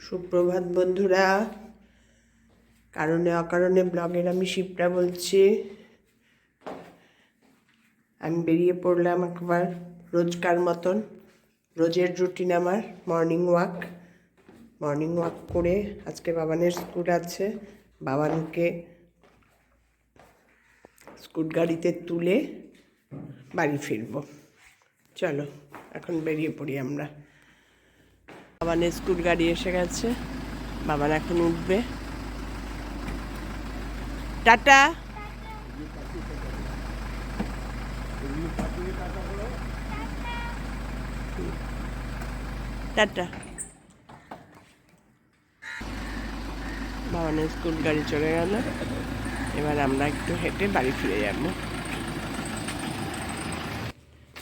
সুপ্রভাত বন্ধুরা। কারণে অকারণে ব্লগের আমি শিপ্রা বলছি। আমি বেরিয়ে পড়লাম একবার রোজকার মতন। রোজের রুটিন আমার মর্নিং ওয়াক করে আজকে বাবানের স্কুল আছে। বাবানকে স্কুল গাড়িতে তুলে বাড়ি ফিরব। চলো এখন বেরিয়ে পড়ি আমরা। বাবানের স্কুল গাড়ি এসে গেছে, বাবান এখন উঠবে। টাটা। টাটা। বাবানের স্কুল গাড়ি চলে গেল, এবার আমরা একটু হেঁটে বাড়ি ফিরে যাব।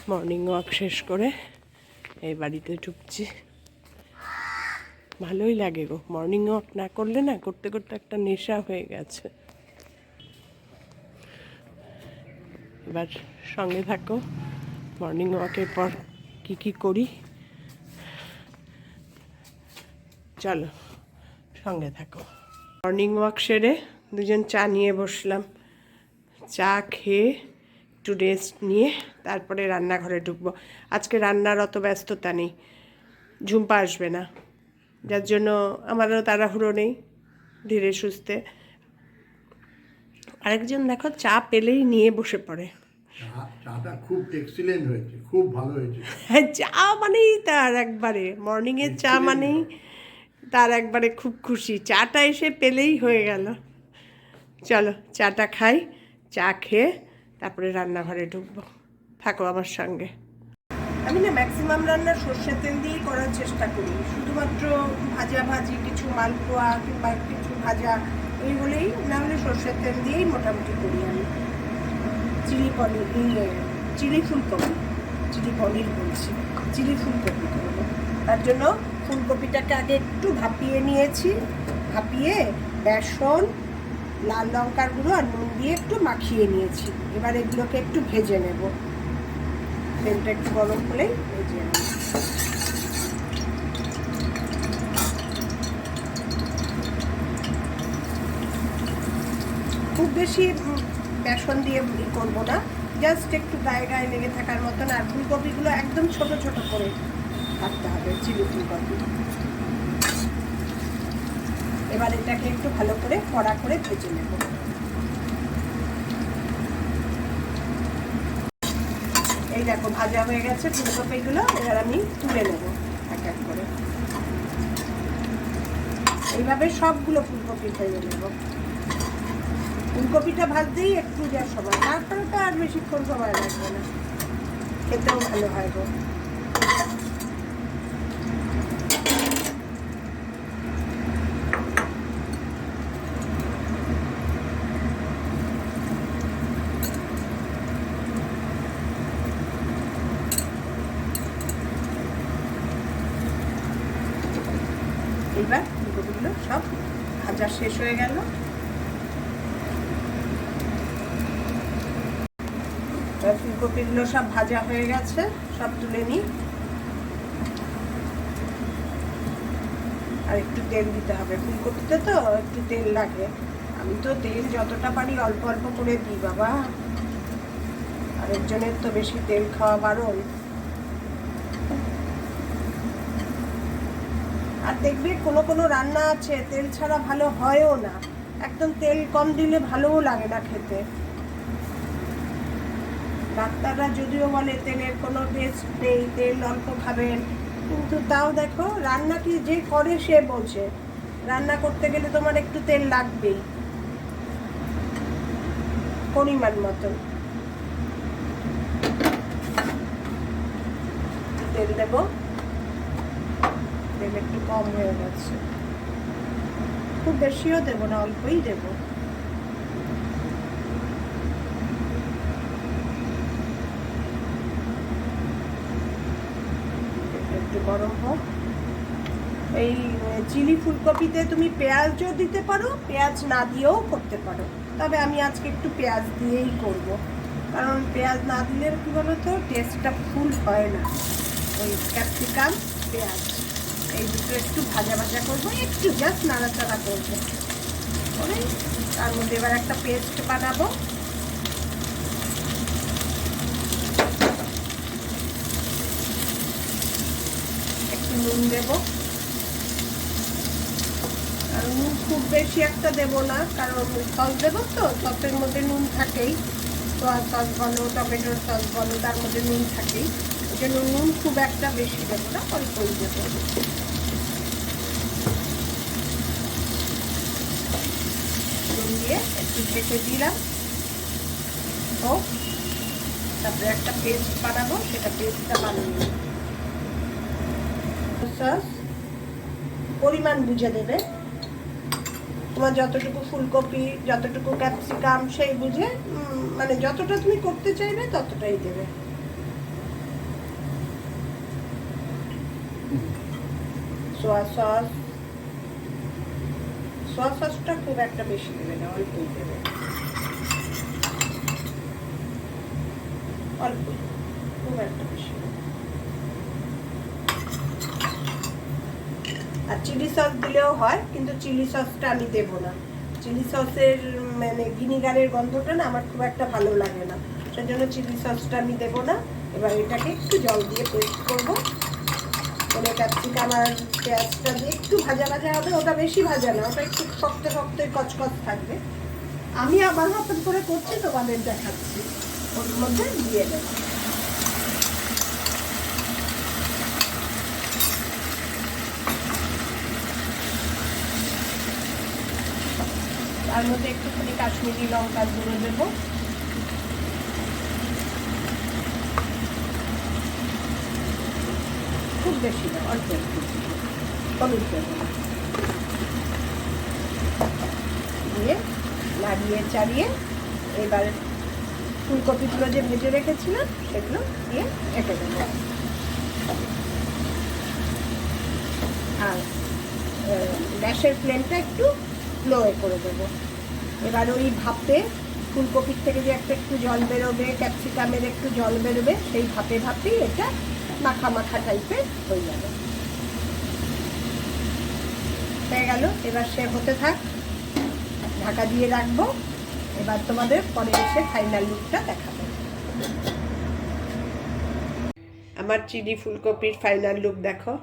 মর্নিং ওয়াক শেষ করে এই বাড়িতে ঢুকছি। ভালোই লাগে গো, মর্নিং ওয়াক না করলে না, করতে করতে একটা নেশা হয়ে গেছে। এবার সঙ্গে থাকো, মর্নিং ওয়াকের পর কি করি চলো সঙ্গে থাকো। মর্নিং ওয়াক সেরে দুজন চা নিয়ে বসলাম। চা খেয়ে একটু রেস্ট নিয়ে তারপরে রান্নাঘরে ঢুকবো। আজকে রান্নার অত ব্যস্ততা নেই, ঝুম্পা আসবে না, যার জন্য আমারও তাড়াহুড়ো নেই, ধীরে সুস্থে। আরেকজন দেখো চা পেলেই নিয়ে বসে পড়ে। চাটা খুব এক্সিলেন্ট হয়েছে, খুব ভালো হয়েছে। হ্যাঁ, চা মানেই তার একবারে, মর্নিংয়ের চা মানেই তার একবারে খুব খুশি। চাটা এসে পেলেই হয়ে গেল। চলো চাটা খাই, চা খেয়ে তারপরে রান্নাঘরে ঢুকবো। থাকো আমার সঙ্গে। আমি না ম্যাক্সিমাম রান্না সর্ষের তেল দিয়েই করার চেষ্টা করি। শুধুমাত্র ভাজি কিছু মালপোয়া কিংবা কিছু ভাজা এই হলেই, না হলে সর্ষের তেল দিয়েই মোটামুটি করি আমি। চিলি ফুলকপি বলছি, চিলি ফুলকপি করবো। তার জন্য ফুলকপিটাকে আগে একটু ভাপিয়ে নিয়েছি। ভাপিয়ে বেসন, লাল লঙ্কার গুঁড়ো আর নুন দিয়ে একটু মাখিয়ে নিয়েছি। এবার এগুলোকে একটু ভেজে নেব। তেলটা একটু গরম হলেই ভেজে নেব। খুব বেশি বেসন দিয়ে করবো না, জাস্ট একটু গায়ে লেগে থাকার মতন। আর ফুলকপিগুলো একদম ছোট ছোট করে কাটতে হবে, চিলি ফুলকপি। এবার এটাকে একটু ভালো করে কড়া করে ভেজে নেব। এই দেখো ভাজা হয়ে গেছে ফুলকপিগুলো, এবার আমি তুলে নেব এক এক করে। এইভাবে সবগুলো ফুলকপি ভেজে নেব। ফুলকপিটা ভাজতেই একটু যা সময়, তারপরে তো আর বেশিক্ষণ সময় লাগবে না, খেতেও ভালো হয় গো। এইবার ফুলকপিগুলো সব ভাজা শেষ হয়ে গেল। ফুলকপিগুলো সব ভাজা হয়ে গেছে, সব তুলে নিই। আর একটু তেল দিতে হবে, ফুলকপিতে তো একটু তেল লাগে। আমি তো তেল যতটা পারি অল্প অল্প করে দিই বাবা, আরেকজনের তো বেশি তেল খাওয়া বারণ। আর দেখবে কোনো রান্না আছে তেল ছাড়া ভালো হয়ও না, একদম তেল কম দিলে ভালোও লাগে না খেতে। ডাক্তাররা যদিও বলে তেলের কোনো টেস্ট নেই, তেল অল্প খাবেন, কিন্তু তাও দেখো রান্না কি যে করে সে বোঝে, রান্না করতে গেলে তোমার একটু তেল লাগবেই, পরিমাণ মতন তেল দেব। তেল একটু কম হয়ে গেছে, খুব বেশিও দেবো না, অল্পই দেবো। একটু গরম হোক। এই চিলি ফুলকপিতে তুমি পেঁয়াজও দিতে পারো, পেঁয়াজ না দিয়েও করতে পারো, তবে আমি আজকে একটু পেঁয়াজ দিয়েই করব, কারণ পেঁয়াজ না দিলে কি বলো তো টেস্টটা ফুল হয় না। ওই ক্যাপসিকাম পেঁয়াজ এই দুটো একটু ভাজা ভাজা করবো, একটু জাস্ট নাড়াচাড়া করবো করে তার মধ্যে এবার একটা পেস্ট বানাবো। একটু নুন দেবো, আর নুন খুব বেশি একটা দেবো না, কারণ সস দেবো তো, সসের মধ্যে নুন থাকেই, সোয়া সস বলো টমেটোর সস বলো তার মধ্যে নুন থাকেই, ওই জন্য নুন খুব একটা বেশি দেবো না, অল্পই দেবো। নুন দিয়ে একটু ঢেকে দিলাম। ও তারপরে একটা পেস্ট বানাবো, সেটা পেস্টটা বানিয়ে নেব। সস পরিমাণ বুঝে দেবে, তোমার যতটুকু ফুলকপি যতটুকু ক্যাপসিকাম সেই বুঝে, মানে যতটা তুমি করতে চাইবে ততটাই দেবে। সোয়া সসটা খুব একটা বেশি দেবে না, অল্পই দেবে, অল্প, খুব একটা বেশি। আর চিলি সস দিলেও হয়, কিন্তু চিলি সসটা আমি দেবো না। চিলি সসের মানে ভিনিগারের গন্ধটা না আমার খুব একটা ভালো লাগে না, সেজন্য চিলি সসটা আমি দেবো না। এবার এটাকে একটু জল দিয়ে পেস্ট করবো, মানে ক্যাপসিকাম আর পেঁয়াজটা দিয়ে একটু ভাজা ভাজা হবে, ওটা বেশি ভাজা না, ওটা একটু শক্ত শক্ত কচকচ থাকবে। আমি আমার মতন করে করছি, তোমাদের দেখাচ্ছি। ওর মধ্যে দিয়ে দেবো, তার মধ্যে একটুখানি কাশ্মীরি লঙ্কার গুঁড়ো দেবো, খুব বেশি না, অল্প একটু হলুদ দেবো, দিয়ে নাড়িয়ে চাড়িয়ে এবার ফুলকপিগুলো যে ভেজে রেখেছিলাম সেগুলো দিয়ে ঢেকে দেবো। আর গ্যাসের ফ্লেমটা একটু লোয়ে করে দেবো। এবার ওই ভাপে ফুলকপির থেকে যে একটু জল বেরোবে, ক্যাপসিকামের একটু জল বেরোবে, সেই ভাপেই এটা মাখা মাখা টাইপের হয়ে যাবে। হয়ে গেল, এবার সে হতে থাক, ঢাকা দিয়ে রাখবো। এবার তোমাদের পরে এসে ফাইনাল লুকটা দেখাবো। আমার চিলি ফুলকপির ফাইনাল লুক দেখো,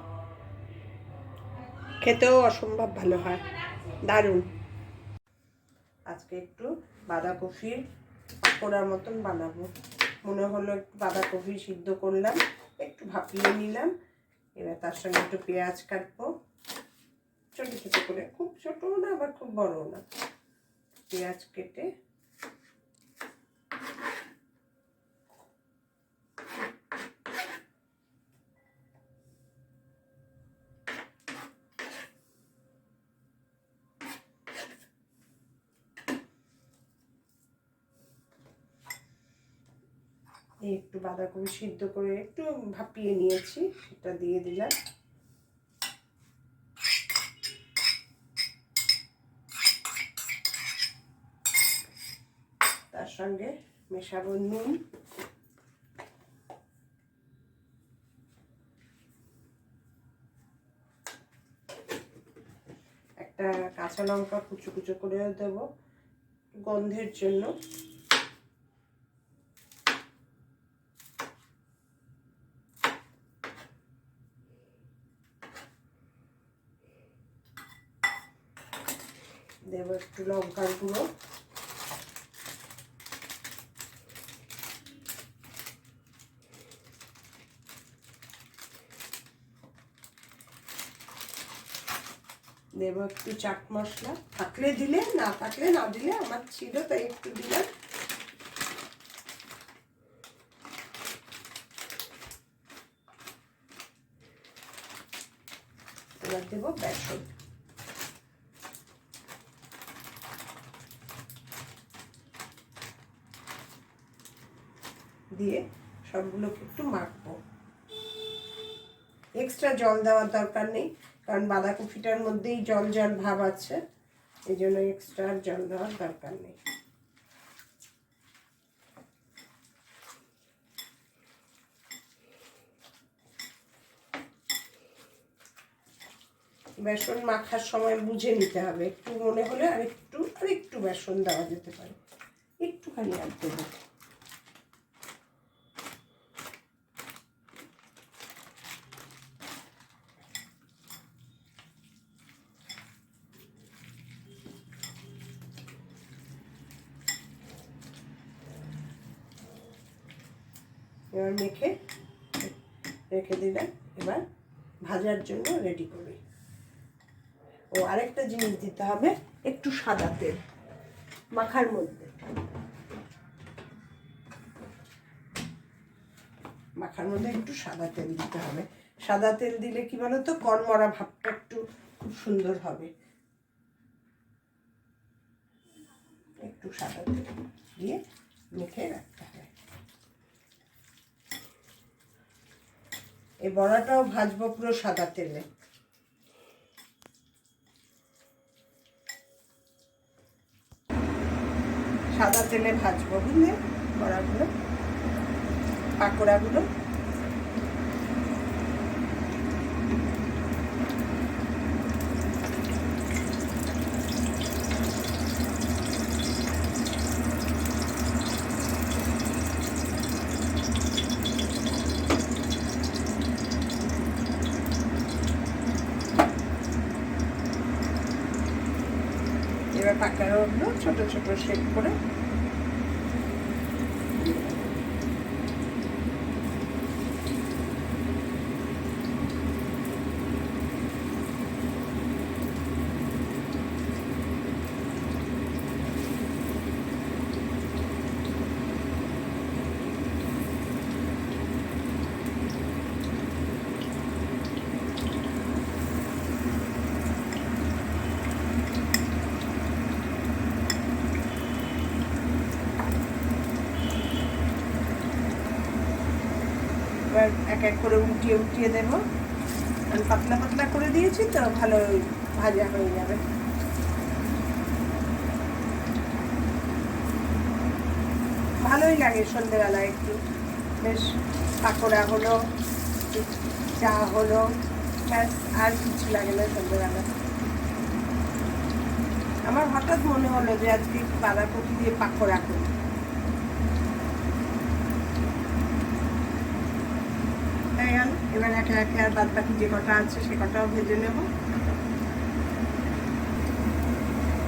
খেতেও অসম্ভব ভালো হয়, দারুণ। আজকে একটু বাঁধাকপির পকোড়ার মতন বানাবো। মনে হলো একটু বাঁধাকপি সিদ্ধ করলাম, একটু ভাপিয়ে নিলাম, এবার তার সঙ্গে একটু পেঁয়াজ কাটবো ছোট ছোট করে, খুব ছোটও না আবার খুব বড়ও না, পেঁয়াজ কেটে একটু বাঁধাকপি সিদ্ধ করে একটু ভাপিয়ে নিয়েছি, সেটা দিয়ে দিলাম। তার সঙ্গে মেশাবো নুন, একটা কাঁচা লঙ্কা কুচো কুচো করে দেবো গন্ধের জন্য, দেবো একটু লঙ্কার গুঁড়ো, দেবো একটু চাট মশলা, থাকলে দিলে, না থাকলে না দিলে, আমার ছিল তাই একটু দিলাম। এবার দেবো বেসন, দিয়ে সবগুলোকে একটু মাখবো। এক্সট্রা জল দেওয়ার দরকার নেই, কারণ বাঁধাকপিটার মধ্যেই জল জল ভাব আছে, এই জন্য এক্সট্রা জল দেওয়ার দরকার নেই। বেসন মাখার সময় বুঝে নিতে হবে, একটু মনে হলে আরেকটু বেসন দেওয়া যেতে পারে, একটুখানি আর দেবো। এবার মেখে রেখে দিলাম, এবার ভাজার জন্য রেডি করি। ও আরেকটা জিনিস দিতে হবে, একটু সাদা তেল মাখার মধ্যে, একটু সাদা তেল দিতে হবে। সাদা তেল দিলে কি বলতো, কড়মড়া ভাবটা একটু খুব সুন্দর হবে। একটু সাদা তেল দিয়ে মেখে রাখতে হবে। এই বড়াটাও ভাজবো পুরো সাদা তেলে। সাদা তেলে ভাজবো, বুঝলে, বড়াগুলো, পাকোড়াগুলো। এবার পাকোড়াগুলো ছোট ছোট শেপ করে এবার এক এক করে উল্টিয়ে দেবো। আমি পাতলা পাতলা করে দিয়েছি তো, ভালো ভাজা হয়ে যাবে। ভালোই লাগে সন্ধ্যেবেলায় একটু, বেশ পাকোড়া হলো, চা হলো, ব্যাস আর কিছু লাগে না সন্ধ্যেবেলা। আমার হঠাৎ মনে হলো যে আজকে বাঁধাকপি দিয়ে পাকোড়া করি। হয়ে গেল। এবার একে একে আর বাদ বাকি যে কটা আছে সে কটাও ভেজে নেব।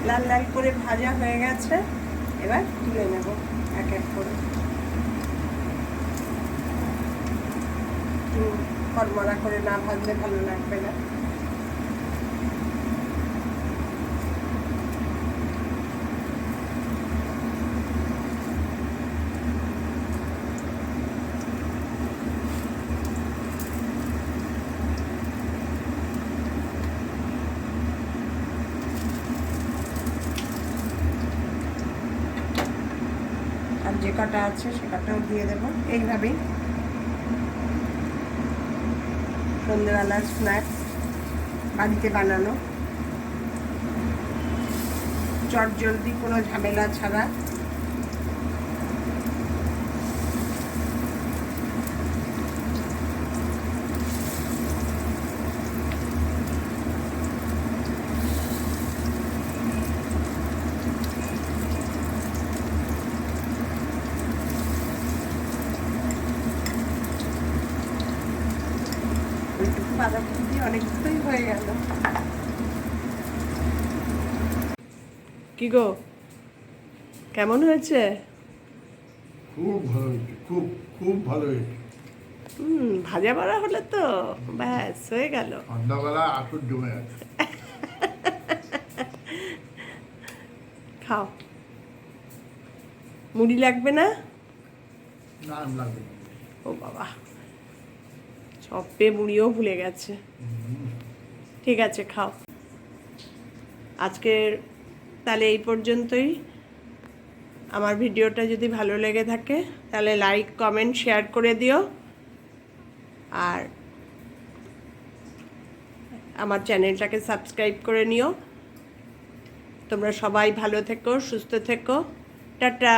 লাল লাল করে ভাজা হয়ে গেছে, এবার তুলে নেব এক এক করে। একটু কড়মড়া করে না ভাজলে ভালো লাগবে না। আর যে কটা আছে সে কটাও দিয়ে দেবো। এইভাবেই সন্ধ্যেবেলার স্ন্যাক্স বাড়িতে বানানো, চটজলদি, কোনো ঝামেলা ছাড়া। বাঁধাকপি দিয়ে অনেকটাই হয়ে গেল। কি গো, কেমন হয়েছে? খুব ভালো হয়েছে, খুব খুব ভালো হয়েছে। ভাজা বড়া হলে তো ব্যাস হয়ে গেল। সন্ধ্যাবেলা আসর জমে আছে। খাও। মুড়ি লাগবে না? না, লাগবে না। ও বাবা, চপ্পে মুড়িও ভুলে গেছে। ঠিক আছে, খাও। আজকের তাহলে এই পর্যন্তই। আমার ভিডিওটা যদি ভালো লেগে থাকে তাহলে লাইক, কমেন্ট, শেয়ার করে দিও। আর আমার চ্যানেলটাকে সাবস্ক্রাইব করে নিও। তোমরা সবাই ভালো থেকো, সুস্থ থেকো। টাটা।